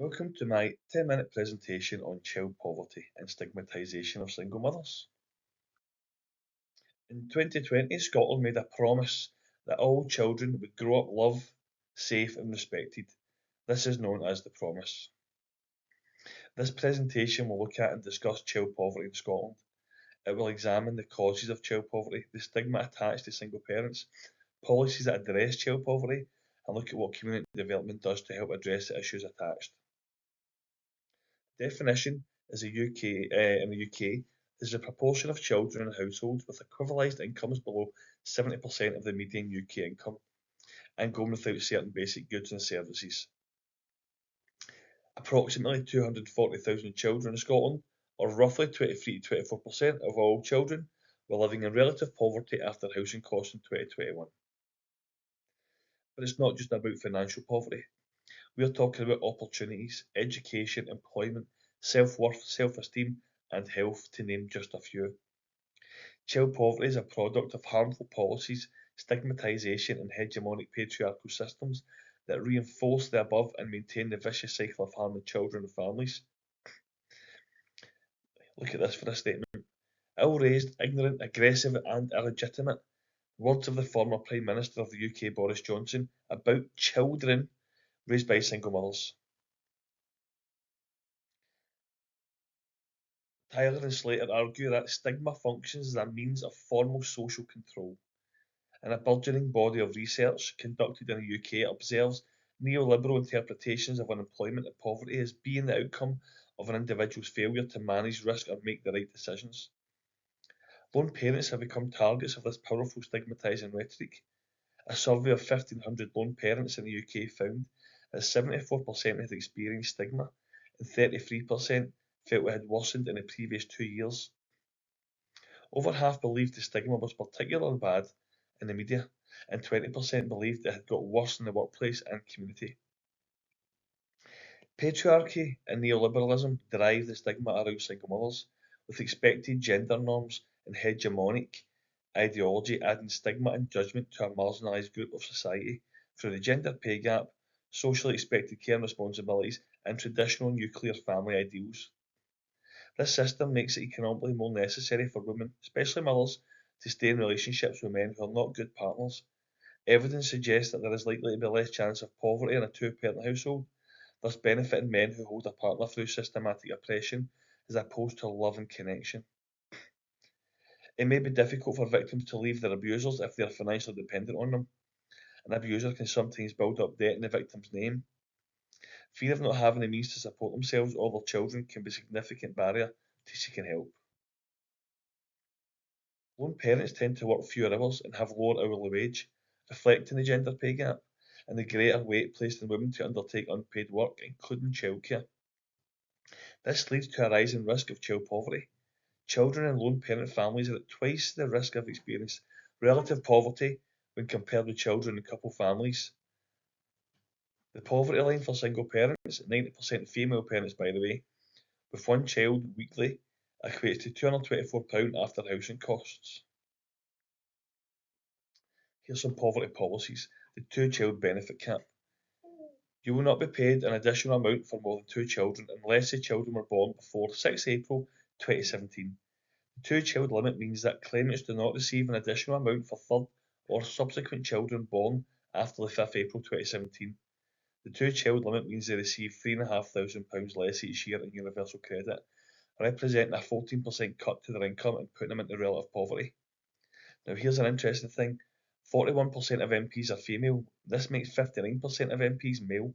Welcome to my 10-minute presentation on child poverty and stigmatisation of single mothers. In 2020, Scotland made a promise that all children would grow up loved, safe and respected. This is known as the promise. This presentation will look at and discuss child poverty in Scotland. It will examine the causes of child poverty, the stigma attached to single parents, policies that address child poverty, and look at what community development does to help address the issues attached. Definition is in the UK is the proportion of children in households with equivalysed incomes below 70% of the median UK income and going without certain basic goods and services. Approximately 240,000 children in Scotland, or roughly 23 to 24% of all children, were living in relative poverty after housing costs in 2021. But it's not just about financial poverty. We are talking about opportunities, education, employment, self-worth, self-esteem and health, to name just a few. Child poverty is a product of harmful policies, stigmatisation and hegemonic patriarchal systems that reinforce the above and maintain the vicious cycle of harming children and families. Look at this for a statement. Ill-raised, ignorant, aggressive and illegitimate. Words of the former Prime Minister of the UK, Boris Johnson, about children raised by single mothers. Tyler and Slater argue that stigma functions as a means of formal social control, and a burgeoning body of research conducted in the UK observes neoliberal interpretations of unemployment and poverty as being the outcome of an individual's failure to manage risk or make the right decisions. Lone parents have become targets of this powerful stigmatising rhetoric. A survey of 1,500 lone parents in the UK found that 74% had experienced stigma and 33% felt it had worsened in the previous 2 years. Over half believed the stigma was particularly bad in the media, and 20% believed it had got worse in the workplace and community. Patriarchy and neoliberalism drive the stigma around single mothers, with expected gender norms and hegemonic ideology adding stigma and judgment to a marginalised group of society through the gender pay gap, socially expected care and responsibilities, and traditional nuclear family ideals. This system makes it economically more necessary for women, especially mothers, to stay in relationships with men who are not good partners. Evidence suggests that there is likely to be less chance of poverty in a two-parent household, thus benefiting men who hold a partner through systematic oppression as opposed to love and connection. It may be difficult for victims to leave their abusers if they are financially dependent on them. An abuser can sometimes build up debt in the victim's name. Fear of not having the means to support themselves or their children can be a significant barrier to seeking help. Lone parents tend to work fewer hours and have lower hourly wage, reflecting the gender pay gap and the greater weight placed on women to undertake unpaid work, including childcare. This leads to a rising risk of child poverty. Children in lone parent families are at twice the risk of experiencing relative poverty when compared with children in couple families. The poverty line for single parents, 90% female parents by the way, with one child weekly, equates to £224 after housing costs. Here's some poverty policies. The two-child benefit cap. You will not be paid an additional amount for more than 2 children unless the children were born before 6 April 2017. The two-child limit means that claimants do not receive an additional amount for third or subsequent children born after the 5th April 2017. The two-child limit means they receive £3,500 less each year in universal credit, representing a 14% cut to their income and putting them into relative poverty. Now here's an interesting thing. 41% of MPs are female. This makes 59% of MPs male.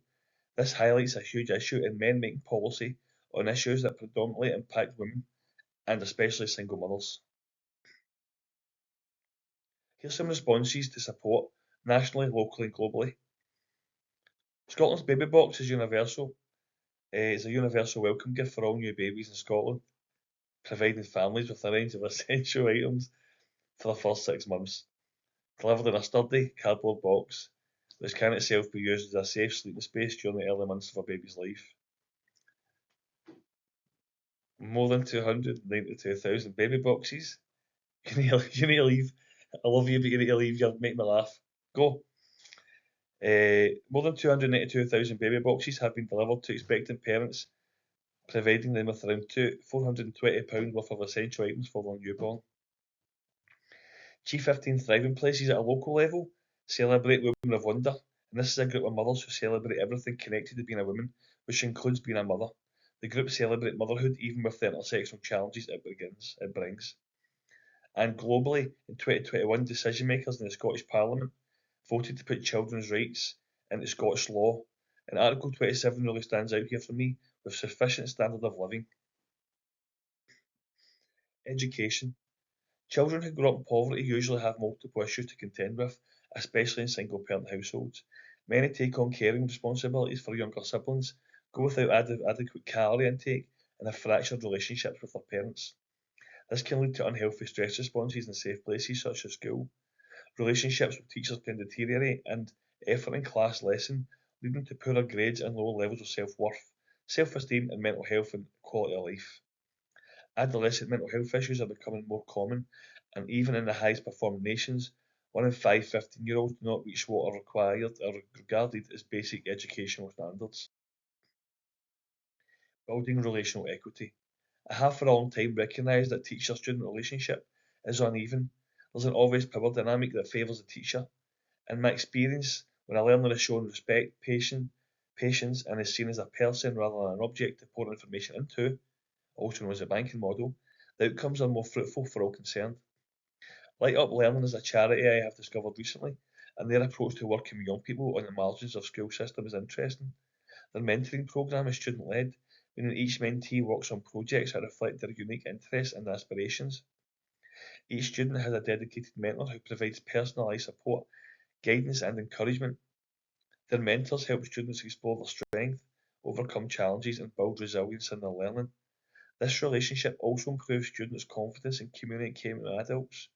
This highlights a huge issue in men making policy on issues that predominantly impact women and especially single mothers. Here's some responses to support nationally, locally and globally. Scotland's baby box is universal. It's a universal welcome gift for all new babies in Scotland, providing families with a range of essential items for the first 6 months. Delivered in a sturdy cardboard box, which can itself be used as a safe sleeping space during the early months of a baby's life. More than 292,000 baby boxes. You need to leave. I love you, but you need to leave. You're making me laugh. Go. More than 292,000 baby boxes have been delivered to expectant parents, providing them with around £420 worth of essential items for their newborn. G15 Thriving Places at a local level celebrate Women of Wonder, and this is a group of mothers who celebrate everything connected to being a woman, which includes being a mother. The group celebrate motherhood even with the intersectional challenges it brings. And globally, in 2021, decision makers in the Scottish Parliament voted to put children's rights into Scottish law, and Article 27 really stands out here for me, with sufficient standard of living. Education. Children who grow up in poverty usually have multiple issues to contend with, especially in single parent households. Many take on caring responsibilities for younger siblings, go without adequate calorie intake, and have fractured relationships with their parents. This can lead to unhealthy stress responses in safe places such as school. Relationships with teachers can deteriorate, and effort in class lessen, leading to poorer grades and lower levels of self-worth, self-esteem, and mental health and quality of life. Adolescent mental health issues are becoming more common, and even in the highest performing nations, 1 in 5 15-year-olds do not reach what are required or regarded as basic educational standards. Building relational equity. I have for a long time recognised that teacher-student relationship is uneven. There's an obvious power dynamic that favours the teacher. In my experience, when a learner is shown respect, patience, and is seen as a person rather than an object to pour information into, also known as the banking model, the outcomes are more fruitful for all concerned. Light Up Learning is a charity I have discovered recently, and their approach to working with young people on the margins of school system is interesting. Their mentoring programme is student-led, meaning each mentee works on projects that reflect their unique interests and aspirations. Each student has a dedicated mentor who provides personalised support, guidance and encouragement. Their mentors help students explore their strengths, overcome challenges and build resilience in their learning. This relationship also improves students' confidence in communicating with adults,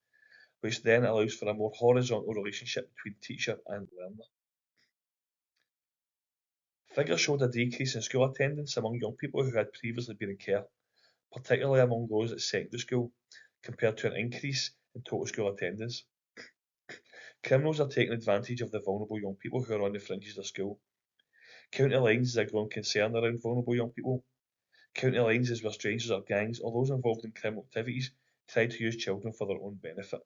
which then allows for a more horizontal relationship between teacher and learner. Figures showed a decrease in school attendance among young people who had previously been in care, particularly among those at secondary school, compared to an increase in total school attendance. Criminals are taking advantage of the vulnerable young people who are on the fringes of school. County lines is a growing concern around vulnerable young people. County lines is where strangers or gangs or those involved in criminal activities try to use children for their own benefit.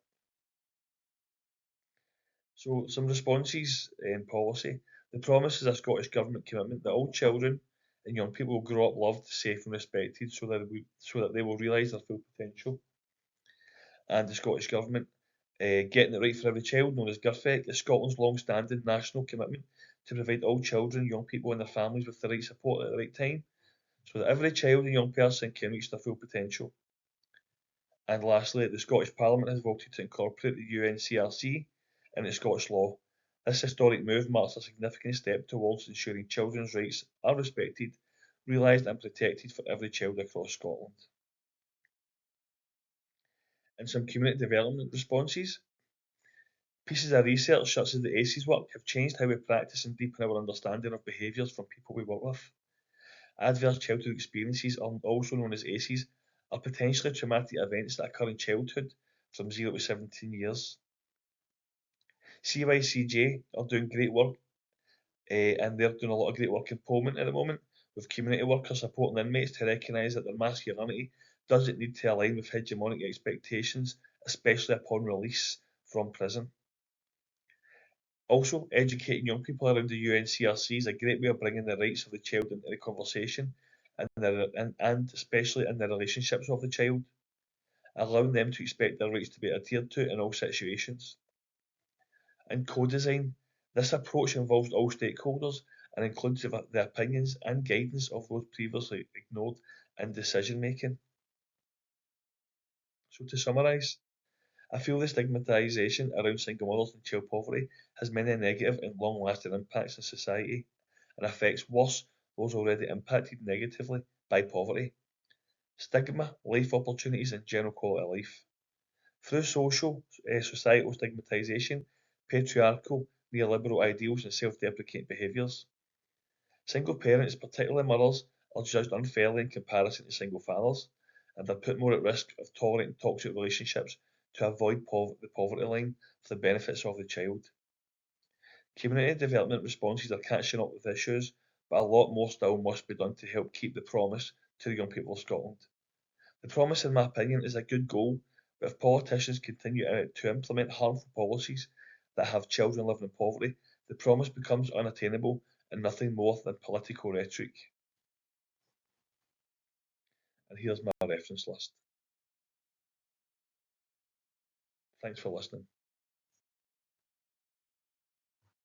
So, some responses in policy. The promise is a Scottish Government commitment that all children and young people will grow up loved, safe, and respected so that they will realise their full potential. And the Scottish Government, getting it right for every child, known as GIRFEC, is Scotland's long-standing national commitment to provide all children, young people, and their families with the right support at the right time, so that every child and young person can reach their full potential. And lastly, the Scottish Parliament has voted to incorporate the UNCRC into Scottish law. This historic move marks a significant step towards ensuring children's rights are respected, realised and protected for every child across Scotland. And some community development responses. Pieces of research such as the ACES work have changed how we practice and deepen our understanding of behaviours from people we work with. Adverse childhood experiences, also known as ACEs, are potentially traumatic events that occur in childhood from 0 to 17 years. CYCJ are doing great work, and they're doing a lot of great work in Polmont at the moment, with community workers supporting inmates to recognise that their masculinity doesn't need to align with hegemonic expectations, especially upon release from prison. Also, educating young people around the UNCRC is a great way of bringing the rights of the child into the conversation, and especially in the relationships of the child, allowing them to expect their rights to be adhered to in all situations. In co-design, this approach involves all stakeholders and includes the opinions and guidance of those previously ignored in decision making. So to summarise, I feel the stigmatisation around single mothers and child poverty has many negative and long-lasting impacts in society, and affects worse those already impacted negatively by poverty. Stigma, life opportunities and general quality of life. Through societal stigmatisation, patriarchal, neoliberal ideals and self-deprecating behaviours. Single parents, particularly mothers, are judged unfairly in comparison to single fathers, and are put more at risk of tolerating toxic relationships to avoid the poverty line for the benefits of the child. Community development responses are catching up with issues, but a lot more still must be done to help keep the promise to the young people of Scotland. The promise, in my opinion, is a good goal, but if politicians continue to implement harmful policies that have children living in poverty, the promise becomes unattainable and nothing more than political rhetoric. And here's my reference list. Thanks for listening.